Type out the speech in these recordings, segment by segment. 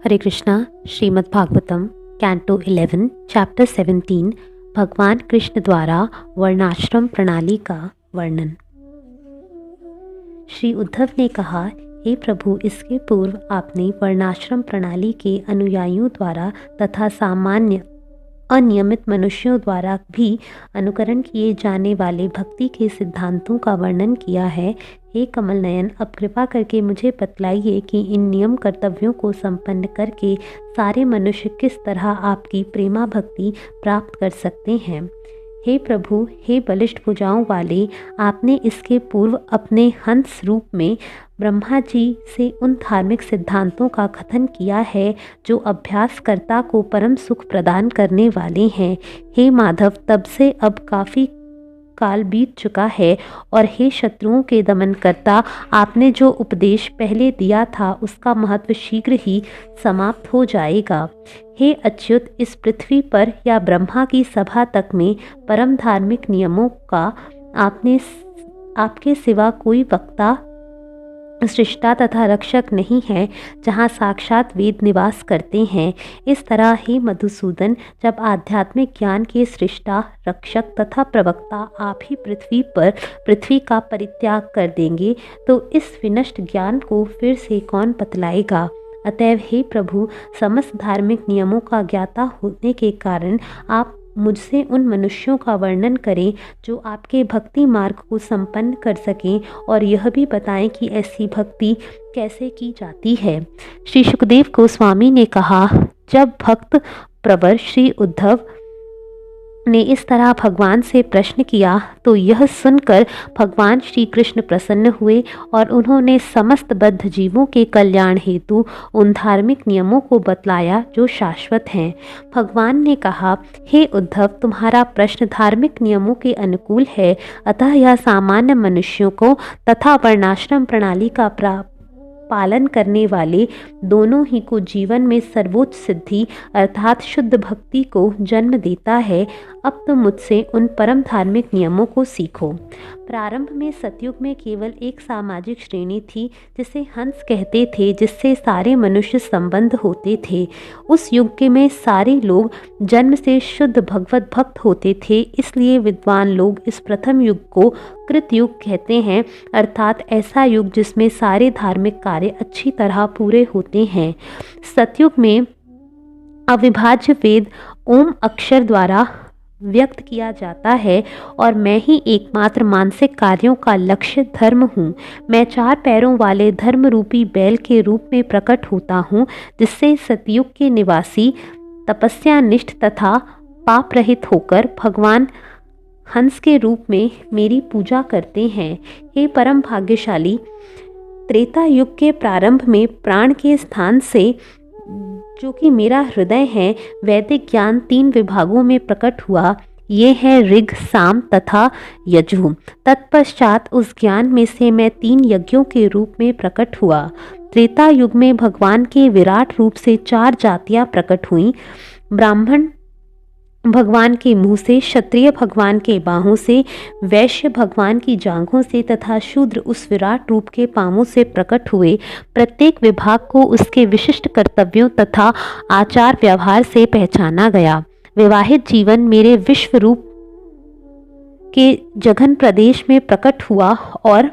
हरे Krishna. Shrimad Bhagavatam canto 11 chapter 17 भगवान कृष्ण द्वारा वर्णाश्रम प्रणाली का वर्णन। श्री उद्धव ने कहा, हे प्रभु, इसके पूर्व आपने वर्णाश्रम प्रणाली के अनुयायियों द्वारा तथा सामान्य अनियमित मनुष्यों द्वारा भी अनुकरण किए जाने वाले भक्ति के सिद्धांतों का वर्णन किया है। हे कमल नयन, अब कृपा करके मुझे बतलाइए कि इन नियम कर्तव्यों को संपन्न करके सारे मनुष्य किस तरह आपकी प्रेमा भक्ति प्राप्त कर सकते हैं। हे प्रभु, हे बलिष्ठ भुजाओं वाले, आपने इसके पूर्व अपने हंस रूप में ब्रह्मा जी से उन धार्मिक सिद्धांतों का कथन किया है जो अभ्यासकर्ता को परम सुख प्रदान करने वाले हैं। हे माधव, तब से अब काफ़ी काल बीत चुका है और हे शत्रुओं के दमनकर्ता, आपने जो उपदेश पहले दिया था उसका महत्व शीघ्र ही समाप्त हो जाएगा। हे अच्युत, इस पृथ्वी पर या ब्रह्मा की सभा तक में परम धार्मिक नियमों का आपके सिवा कोई वक्ता, सृष्टा तथा रक्षक नहीं है जहाँ साक्षात वेद निवास करते हैं। इस तरह ही मधुसूदन, जब आध्यात्मिक ज्ञान के सृष्टा, रक्षक तथा प्रवक्ता आप ही पृथ्वी का परित्याग कर देंगे तो इस विनष्ट ज्ञान को फिर से कौन बतलाएगा। अतएव हे प्रभु, समस्त धार्मिक नियमों का ज्ञाता होने के कारण आप मुझसे उन मनुष्यों का वर्णन करें जो आपके भक्ति मार्ग को संपन्न कर सकें और यह भी बताएं कि ऐसी भक्ति कैसे की जाती है। श्री सुखदेव गोस्वामी ने कहा, जब भक्त प्रवर श्री उद्धव ने इस तरह भगवान से प्रश्न किया तो यह सुनकर भगवान श्री कृष्ण प्रसन्न हुए और उन्होंने समस्त बद्ध जीवों के कल्याण हेतु उन धार्मिक नियमों को बतलाया जो शाश्वत हैं। भगवान ने कहा, हे उद्धव, तुम्हारा प्रश्न धार्मिक नियमों के अनुकूल है, अतः यह सामान्य मनुष्यों को तथा वर्णाश्रम प्रणाली का पालन करने वाले दोनों ही को जीवन में सर्वोच्च सिद्धि अर्थात शुद्ध भक्ति को जन्म देता है। अब तो मुझसे उन परम धार्मिक नियमों को सीखो। प्रारंभ में सतयुग में केवल एक सामाजिक श्रेणी थी जिसे हंस कहते थे, जिससे सारे मनुष्य संबंध होते थे। उस युग के में सारे लोग जन्म से शुद्ध भगवत भक्त होते थे, इसलिए विद्वान लोग इस प्रथम युग को कृतयुग कहते हैं, अर्थात ऐसा युग जिसमें सारे धार्मिक कार्य अच्छी तरह पूरे होते हैं। सतयुग में अविभाज्य वेद ओम अक्षर द्वारा व्यक्त किया जाता है और मैं ही एकमात्र मानसिक कार्यों का लक्ष्य धर्म हूँ। मैं 4 पैरों वाले धर्म रूपी बैल के रूप में प्रकट होता हूँ, जिससे सतयुग के निवासी तपस्यानिष्ठ तथा पाप रहित होकर भगवान हंस के रूप में मेरी पूजा करते हैं। हे परम भाग्यशाली, त्रेता युग के प्रारंभ में प्राण के स्थान से, जो कि मेरा हृदय है, वैदिक ज्ञान 3 विभागों में प्रकट हुआ। ये है ऋग, साम तथा यजु। तत्पश्चात उस ज्ञान में से मैं 3 यज्ञों के रूप में प्रकट हुआ। त्रेता युग में भगवान के विराट रूप से 4 जातियां प्रकट हुईं। ब्राह्मण भगवान के मुंह से, क्षत्रिय भगवान के बाहों से, वैश्य भगवान की जांघों से तथा शूद्र उस विराट रूप के पांवों से प्रकट हुए। प्रत्येक विभाग को उसके विशिष्ट कर्तव्यों तथा आचार व्यवहार से पहचाना गया। विवाहित जीवन मेरे विश्व रूप के जघन प्रदेश में प्रकट हुआ और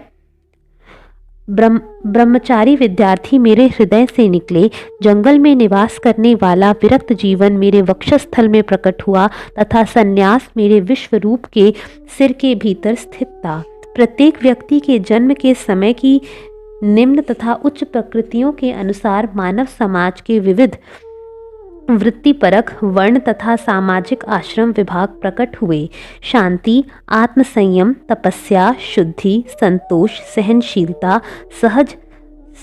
ब्रह्मचारी विद्यार्थी मेरे हृदय से निकले। जंगल में निवास करने वाला विरक्त जीवन मेरे वक्षस्थल में प्रकट हुआ तथा सन्यास मेरे विश्व रूप के सिर के भीतर स्थित था। प्रत्येक व्यक्ति के जन्म के समय की निम्न तथा उच्च प्रकृतियों के अनुसार मानव समाज के विविध वृत्तिपरक, वर्ण तथा सामाजिक आश्रम विभाग प्रकट हुए। शांति, आत्मसंयम, तपस्या, शुद्धि, संतोष, सहनशीलता, सहज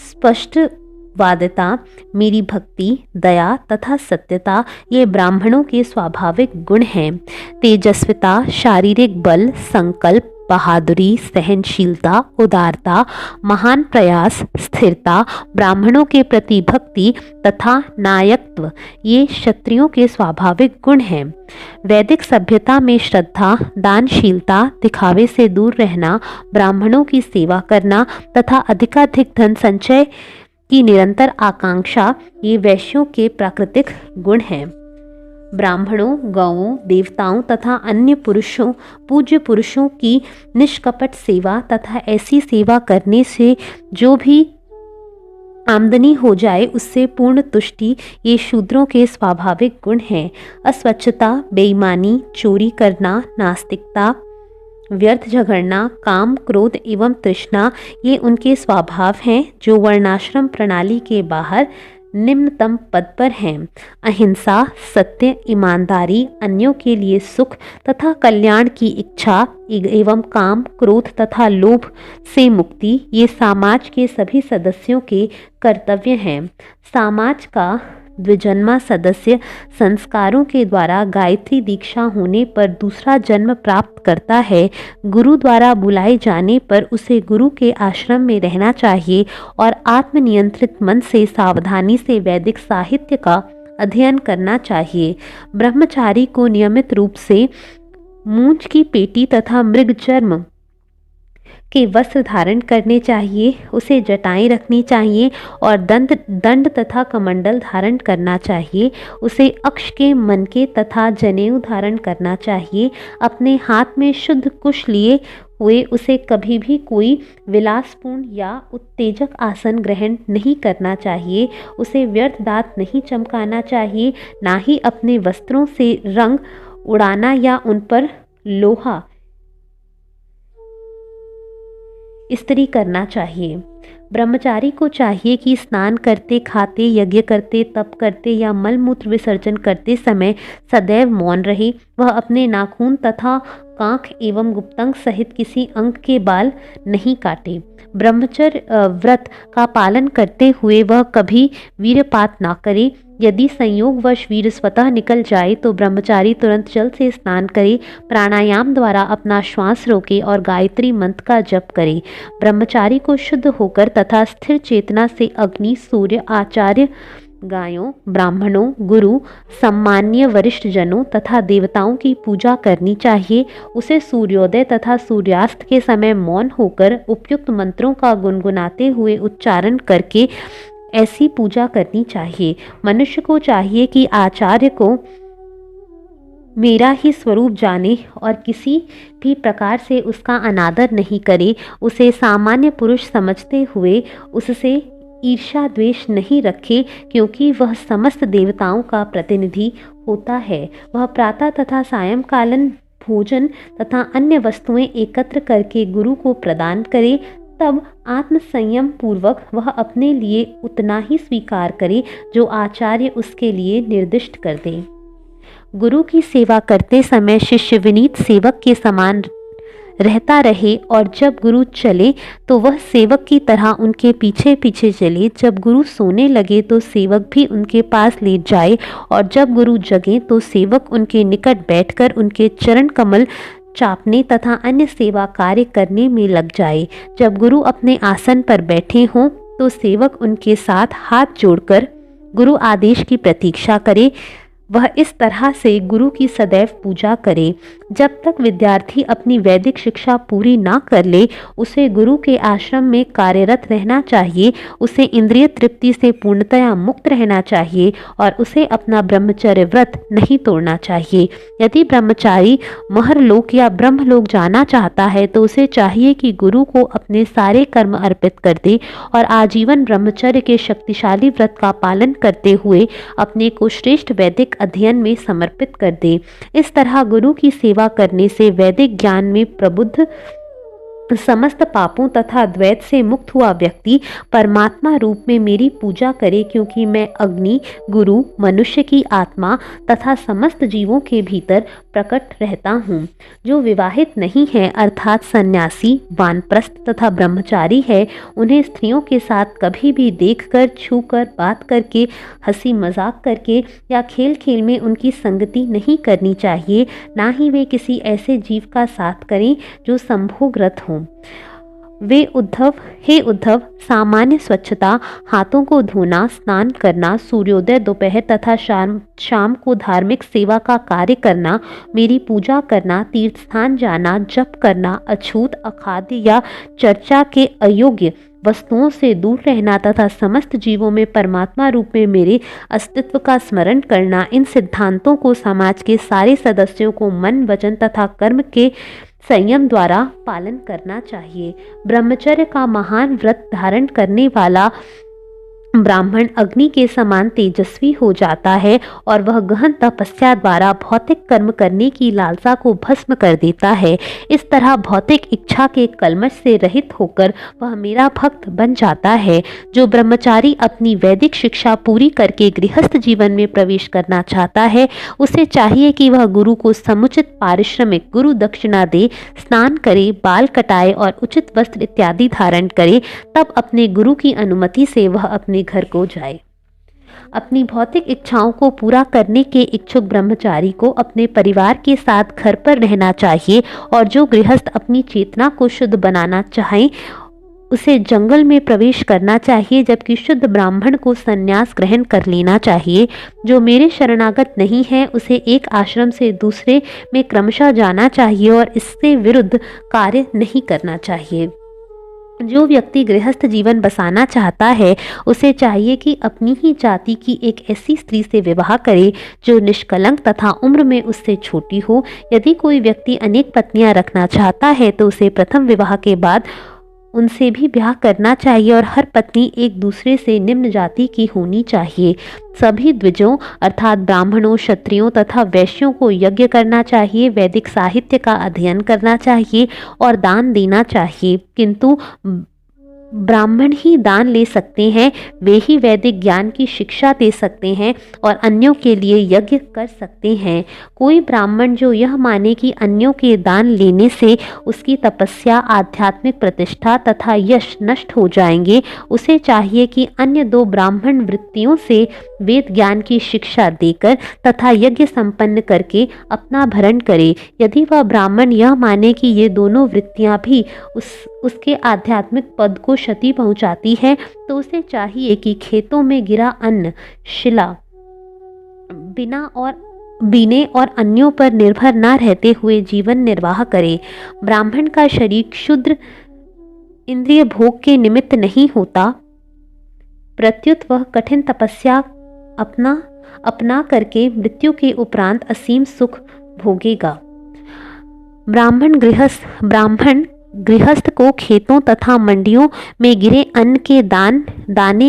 स्पष्टवादिता, मेरी भक्ति, दया तथा सत्यता ये ब्राह्मणों के स्वाभाविक गुण हैं। तेजस्विता, शारीरिक बल, संकल्प, बहादुरी, सहनशीलता, उदारता, महान प्रयास, स्थिरता, ब्राह्मणों के प्रति भक्ति तथा नायकत्व ये क्षत्रियों के स्वाभाविक गुण हैं। वैदिक सभ्यता में श्रद्धा, दानशीलता, दिखावे से दूर रहना, ब्राह्मणों की सेवा करना तथा अधिकाधिक धन संचय की निरंतर आकांक्षा ये वैश्यों के प्राकृतिक गुण हैं। ब्राह्मणों, गौओं, देवताओं तथा अन्य पुरुषों, पूज्य पुरुषों की निष्कपट सेवा तथा ऐसी सेवा करने से जो भी आमदनी हो जाए उससे पूर्ण तुष्टि ये शूद्रों के स्वाभाविक गुण हैं। अस्वच्छता, बेईमानी, चोरी करना, नास्तिकता, व्यर्थ झगड़ना, काम, क्रोध एवं तृष्णा ये उनके स्वभाव हैं जो वर्णाश्रम प्रणाली के बाहर निम्नतम पद पर हैं। अहिंसा, सत्य, ईमानदारी, अन्यों के लिए सुख तथा कल्याण की इच्छा एवं काम, क्रोध तथा लोभ से मुक्ति ये समाज के सभी सदस्यों के कर्तव्य हैं। समाज का द्विजन्मा सदस्य संस्कारों के द्वारा गायत्री दीक्षा होने पर दूसरा जन्म प्राप्त करता है। गुरु द्वारा बुलाए जाने पर उसे गुरु के आश्रम में रहना चाहिए और आत्मनियंत्रित मन से सावधानी से वैदिक साहित्य का अध्ययन करना चाहिए। ब्रह्मचारी को नियमित रूप से मूंछ की पेटी तथा मृग चर्म के वस्त्र धारण करने चाहिए। उसे जटाएं रखनी चाहिए और दंड तथा कमंडल धारण करना चाहिए। उसे अक्ष के, मन के तथा जनेऊ धारण करना चाहिए। अपने हाथ में शुद्ध कुश लिए हुए उसे कभी भी कोई विलासपूर्ण या उत्तेजक आसन ग्रहण नहीं करना चाहिए। उसे व्यर्थ दांत नहीं चमकाना चाहिए, ना ही अपने वस्त्रों से रंग उड़ाना या उन पर लोहा इस्त्री करना चाहिए। ब्रह्मचारी को चाहिए कि स्नान करते, खाते, यज्ञ करते, तप करते या मलमूत्र विसर्जन करते समय सदैव मौन रहे। वह अपने नाखून तथा कांख एवं गुप्तांग सहित किसी अंग के बाल नहीं काटे। ब्रह्मचर्य व्रत का पालन करते हुए वह कभी वीर्यपात ना करे। यदि संयोगवश वीर्य स्वतः निकल जाए तो ब्रह्मचारी तुरंत जल से स्नान करे, प्राणायाम द्वारा अपना श्वास रोके और गायत्री मंत्र का जप करे। ब्रह्मचारी को शुद्ध होकर तथा स्थिर चेतना से अग्नि, सूर्य, आचार्य, गायों, ब्राह्मणों, गुरु, सम्मान्य वरिष्ठ जनों तथा देवताओं की पूजा करनी चाहिए। उसे सूर्योदय तथा सूर्यास्त के समय मौन होकर उपयुक्त मंत्रों का गुनगुनाते हुए उच्चारण करके ऐसी पूजा करनी चाहिए। मनुष्य को चाहिए कि आचार्य को मेरा ही स्वरूप जाने और किसी भी प्रकार से उसका अनादर नहीं करे। उसे सामान्य पुरुष समझते हुए उससे ईर्ष्या द्वेष नहीं रखे, क्योंकि वह समस्त देवताओं का प्रतिनिधि होता है। वह प्रातः तथा सायंकालन भोजन तथा अन्य वस्तुएं एकत्र करके गुरु को प्रदान करे। तब आत्मसंयम पूर्वक वह अपने लिए उतना ही स्वीकार करे जो आचार्य उसके लिए निर्दिष्ट कर दे। गुरु की सेवा करते समय शिष्य विनीत सेवक के समान रहता रहे और जब गुरु चले तो वह सेवक की तरह उनके पीछे पीछे चले। जब गुरु सोने लगे तो सेवक भी उनके पास लेट जाए और जब गुरु जगे तो सेवक उनके निकट बैठकर उनके चरण कमल चापने तथा अन्य सेवा कार्य करने में लग जाए। जब गुरु अपने आसन पर बैठे हों तो सेवक उनके साथ हाथ जोड़कर गुरु आदेश की प्रतीक्षा करे। वह इस तरह से गुरु की सदैव पूजा करे। जब तक विद्यार्थी अपनी वैदिक शिक्षा पूरी ना कर ले उसे गुरु के आश्रम में कार्यरत रहना चाहिए। उसे इंद्रिय तृप्ति से पूर्णतया मुक्त रहना चाहिए और उसे अपना ब्रह्मचर्य व्रत नहीं तोड़ना चाहिए। यदि ब्रह्मचारी महरलोक या ब्रह्मलोक जाना चाहता है तो उसे चाहिए कि गुरु को अपने सारे कर्म अर्पित कर दे और आजीवन ब्रह्मचर्य के शक्तिशाली व्रत का पालन करते हुए अपने को श्रेष्ठ वैदिक अध्ययन में समर्पित कर दे। इस तरह गुरु की सेवा करने से वैदिक ज्ञान में प्रबुद्ध समस्त पापों तथा द्वैत से मुक्त हुआ व्यक्ति परमात्मा रूप में मेरी पूजा करे, क्योंकि मैं अग्नि, गुरु, मनुष्य की आत्मा तथा समस्त जीवों के भीतर प्रकट रहता हूँ। जो विवाहित नहीं है अर्थात सन्यासी, वानप्रस्थ तथा ब्रह्मचारी है, उन्हें स्त्रियों के साथ कभी भी देखकर, छूकर, बात करके, हंसी मजाक करके या खेल खेल में उनकी संगति नहीं करनी चाहिए। ना ही वे किसी ऐसे जीव का साथ करें जो संभोगरत हो। हे उद्धव, सामान्य स्वच्छता, हाथों को धोना, स्नान करना, सूर्योदय, दोपहर तथा शाम को धार्मिक सेवा का कार्य करना, मेरी पूजा करना, तीर्थ स्थान जाना, जप करना, अछूत, अखाद्य या चर्चा के अयोग्य वस्तुओं से दूर रहना तथा समस्त जीवों में परमात्मा रूप में मेरे अस्तित्व का स्मरण करना, इन सिद्धांतों को समाज के सारे सदस्यों को मन, वचन तथा कर्म के संयम द्वारा पालन करना चाहिए। ब्रह्मचर्य का महान व्रत धारण करने वाला ब्राह्मण अग्नि के समान तेजस्वी हो जाता है और वह गहन तपस्या द्वारा भौतिक कर्म करने की लालसा को भस्म कर देता है। इस तरह भौतिक इच्छा के कलमश से रहित होकर वह मेरा भक्त बन जाता है। जो ब्रह्मचारी अपनी वैदिक शिक्षा पूरी करके गृहस्थ जीवन में प्रवेश करना चाहता है, उसे चाहिए कि वह गुरु को समुचित पारिश्रमिक गुरु दक्षिणा दे, स्नान करे, बाल कटाए और उचित वस्त्र इत्यादि धारण करे। तब अपने गुरु की अनुमति से वह अपने घर को जाए। अपनी भौतिक इच्छाओं को पूरा करने के इच्छुक ब्रह्मचारी को अपने परिवार के साथ घर पर रहना चाहिए और जो गृहस्थ अपनी चेतना को शुद्ध बनाना चाहे उसे जंगल में प्रवेश करना चाहिए, जबकि शुद्ध ब्राह्मण को संन्यास ग्रहण कर लेना चाहिए। जो मेरे शरणागत नहीं है उसे एक आश्रम से दूसरे में क्रमशः जाना चाहिए और इससे विरुद्ध कार्य नहीं करना चाहिए। जो व्यक्ति गृहस्थ जीवन बसाना चाहता है उसे चाहिए कि अपनी ही जाति की एक ऐसी स्त्री से विवाह करे जो निष्कलंक तथा उम्र में उससे छोटी हो। यदि कोई व्यक्ति अनेक पत्नियां रखना चाहता है तो उसे प्रथम विवाह के बाद उनसे भी ब्याह करना चाहिए और हर पत्नी एक दूसरे से निम्न जाति की होनी चाहिए। सभी द्विजों अर्थात ब्राह्मणों, क्षत्रियों तथा वैश्यों को यज्ञ करना चाहिए, वैदिक साहित्य का अध्ययन करना चाहिए और दान देना चाहिए। किंतु ब्राह्मण ही दान ले सकते हैं, वे ही वैदिक ज्ञान की शिक्षा दे सकते हैं और अन्यों के लिए यज्ञ कर सकते हैं। कोई ब्राह्मण जो यह माने कि अन्यों के दान लेने से उसकी तपस्या, आध्यात्मिक प्रतिष्ठा तथा यश नष्ट हो जाएंगे, उसे चाहिए कि अन्य दो ब्राह्मण वृत्तियों से वेद ज्ञान की शिक्षा देकर तथा यज्ञ संपन्न करके अपना भरण करे। यदि वह ब्राह्मण यह माने कि ये दोनों वृत्तियां भी उसके आध्यात्मिक पद को क्षति पहुंचाती है, तो उसे चाहिए कि खेतों में गिरा अन्न, शिला, बीने और अन्यों पर निर्भर न रहते हुए जीवन निर्वाह करे। ब्राह्मण का शरीर क्षुद्र इंद्रिय भोग के निमित्त नहीं होता, प्रत्युत वह कठिन तपस्या अपना करके मृत्यु के उपरांत असीम सुख भोगेगा। ब्राह्मण गृहस्थ को खेतों तथा मंडियों में गिरे अन्न के दाने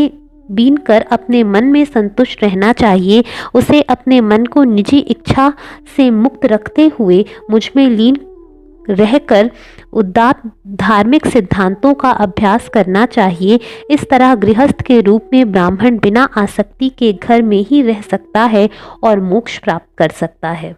बीन कर अपने मन में संतुष्ट रहना चाहिए। उसे अपने मन को निजी इच्छा से मुक्त रखते हुए मुझ में लीन रहकर उदात्त धार्मिक सिद्धांतों का अभ्यास करना चाहिए। इस तरह गृहस्थ के रूप में ब्राह्मण बिना आसक्ति के घर में ही रह सकता है और मोक्ष प्राप्त कर सकता है।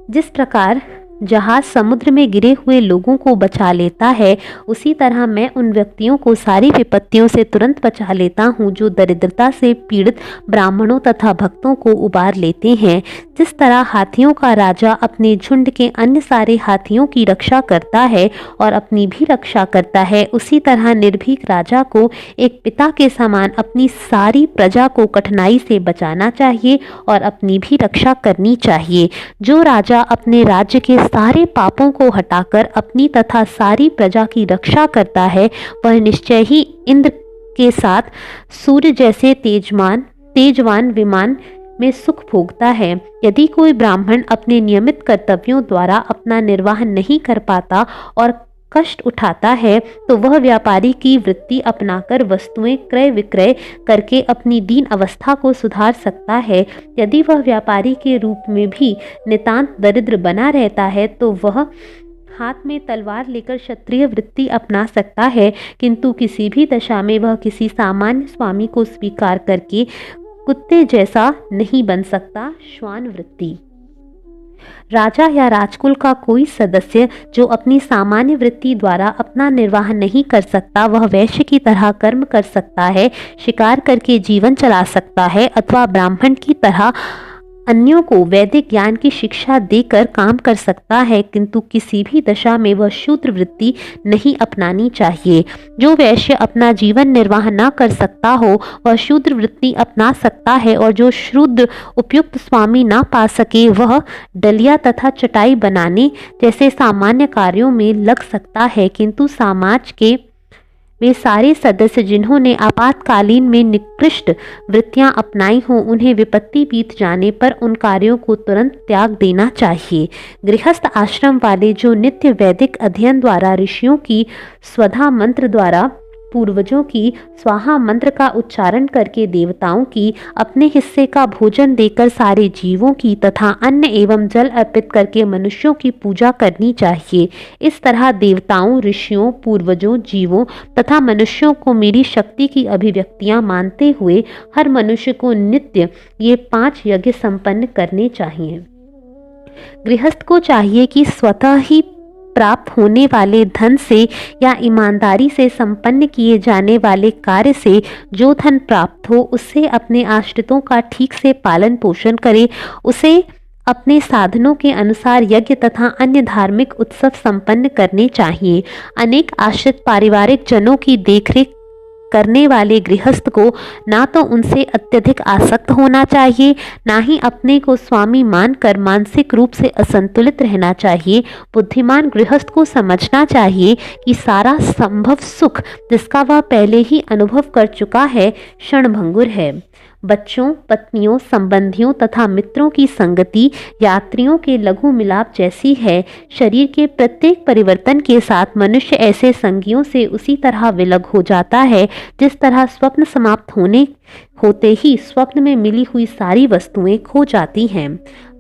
जिस प्रकार जहाज समुद्र में गिरे हुए लोगों को बचा लेता है, उसी तरह मैं उन व्यक्तियों को सारी विपत्तियों से तुरंत बचा लेता हूँ जो दरिद्रता से पीड़ित ब्राह्मणों तथा भक्तों को उबार लेते हैं। जिस तरह हाथियों का राजा अपने झुंड के अन्य सारे हाथियों की रक्षा करता है और अपनी भी रक्षा करता है, उसी तरह निर्भीक राजा को एक पिता के समान अपनी सारी प्रजा को कठिनाई से बचाना चाहिए और अपनी भी रक्षा करनी चाहिए। जो राजा अपने राज्य के सारे पापों को हटाकर अपनी तथा सारी प्रजा की रक्षा करता है, वह निश्चय ही इंद्र के साथ सूर्य जैसे तेजवान विमान में सुख भोगता है। यदि कोई ब्राह्मण अपने नियमित कर्तव्यों द्वारा अपना निर्वाह नहीं कर पाता और कष्ट उठाता है, तो वह व्यापारी की वृत्ति अपनाकर वस्तुएं क्रय विक्रय करके अपनी दीन अवस्था को सुधार सकता है। यदि वह व्यापारी के रूप में भी नितांत दरिद्र बना रहता है, तो वह हाथ में तलवार लेकर क्षत्रिय वृत्ति अपना सकता है, किंतु किसी भी दशा में वह किसी सामान्य स्वामी को स्वीकार करके कुत्ते जैसा नहीं बन सकता। श्वान वृत्ति। राजा या राजकुल का कोई सदस्य जो अपनी सामान्य वृत्ति द्वारा अपना निर्वाह नहीं कर सकता, वह वैश्य की तरह कर्म कर सकता है, शिकार करके जीवन चला सकता है, अथवा ब्राह्मण की तरह अन्यों को वैदिक ज्ञान की शिक्षा देकर काम कर सकता है, किंतु किसी भी दशा में वह शूद्र वृत्ति नहीं अपनानी चाहिए। जो वैश्य अपना जीवन निर्वाह न कर सकता हो वह शूद्र वृत्ति अपना सकता है, और जो शूद्र उपयुक्त स्वामी न पा सके वह डलिया तथा चटाई बनाने जैसे सामान्य कार्यों में लग सकता है। किंतु समाज के वे सारे सदस्य जिन्होंने आपातकालीन में निकृष्ट वृत्तियां अपनाई हों, उन्हें विपत्ति बीत जाने पर उन कार्यों को तुरंत त्याग देना चाहिए। गृहस्थ आश्रम वाले जो नित्य वैदिक अध्ययन द्वारा, ऋषियों की स्वधा मंत्र द्वारा, पूर्वजों की स्वाहा मंत्र का उच्चारण करके, देवताओं की अपने हिस्से का भोजन देकर, सारे जीवों की तथा अन्न एवं जल अर्पित करके मनुष्यों की पूजा करनी चाहिए। इस तरह देवताओं, ऋषियों, पूर्वजों, जीवों तथा मनुष्यों को मेरी शक्ति की अभिव्यक्तियां मानते हुए हर मनुष्य को नित्य ये 5 यज्ञ संपन्न करने चाहिए। गृहस्थ को चाहिए कि स्वतः ही प्राप्त होने वाले धन से या ईमानदारी से संपन्न किए जाने वाले कार्य से जो धन प्राप्त हो, उससे अपने आश्रितों का ठीक से पालन पोषण करे, उसे अपने साधनों के अनुसार यज्ञ तथा अन्य धार्मिक उत्सव संपन्न करने चाहिए। अनेक आश्रित पारिवारिक जनों की देखरेख करने वाले गृहस्थ को ना तो उनसे अत्यधिक आसक्त होना चाहिए, ना ही अपने को स्वामी मानकर मानसिक रूप से असंतुलित रहना चाहिए। बुद्धिमान गृहस्थ को समझना चाहिए कि सारा संभव सुख जिसका वह पहले ही अनुभव कर चुका है क्षणभंगुर है। बच्चों, पत्नियों, संबंधियों तथा मित्रों की संगति यात्रियों के लघु मिलाप जैसी है। शरीर के प्रत्येक परिवर्तन के साथ मनुष्य ऐसे संगियों से उसी तरह विलग हो जाता है जिस तरह स्वप्न समाप्त होते ही स्वप्न में मिली हुई सारी वस्तुएं खो जाती हैं।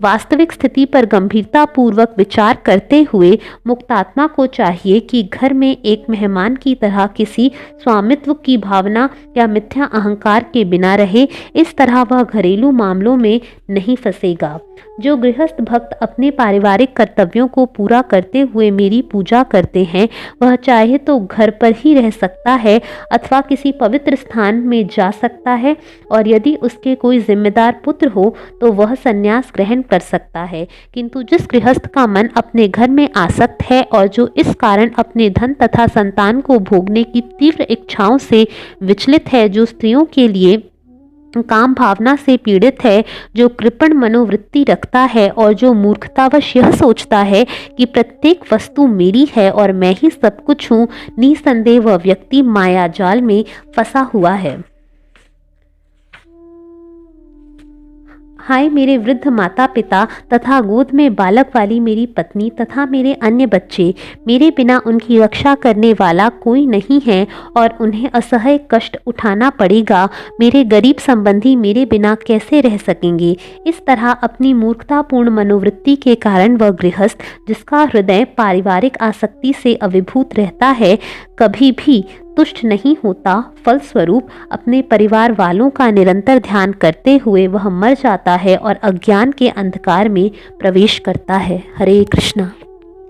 वास्तविक स्थिति पर गंभीरता पूर्वक विचार करते हुए मुक्तात्मा को चाहिए कि घर में एक मेहमान की तरह किसी स्वामित्व की भावना या मिथ्या अहंकार के बिना रहे। इस तरह वह घरेलू मामलों में नहीं फंसेगा। जो गृहस्थ भक्त अपने पारिवारिक कर्तव्यों को पूरा करते हुए मेरी पूजा करते हैं, वह चाहे तो घर पर ही रह सकता है अथवा किसी पवित्र स्थान में जा सकता है, और यदि उसके कोई जिम्मेदार पुत्र हो तो वह संन्यास ग्रहण कर सकता है। किंतु जिस गृहस्थ का मन अपने घर में आसक्त है और जो इस कारण अपने धन तथा संतान को भोगने की तीव्र इच्छाओं से विचलित है, जो स्त्रियों के लिए काम भावना से पीड़ित है, जो कृपण मनोवृत्ति रखता है और जो मूर्खतावश यह सोचता है कि प्रत्येक वस्तु मेरी है और मैं ही सब कुछ हूँ, निसंदेह वह व्यक्ति माया जाल में फंसा हुआ है। हाय मेरे वृद्ध माता पिता तथा गोद में बालक वाली मेरी पत्नी तथा मेरे अन्य बच्चे, मेरे बिना उनकी रक्षा करने वाला कोई नहीं है और उन्हें असह्य कष्ट उठाना पड़ेगा। मेरे गरीब संबंधी मेरे बिना कैसे रह सकेंगे। इस तरह अपनी मूर्खतापूर्ण मनोवृत्ति के कारण वह गृहस्थ, जिसका हृदय पारिवारिक आसक्ति से अभिभूत रहता है, कभी भी तुष्ट नहीं होता। फलस्वरूप अपने परिवार वालों का निरंतर ध्यान करते हुए वह मर जाता है और अज्ञान के अंधकार में प्रवेश करता है। हरे कृष्णा।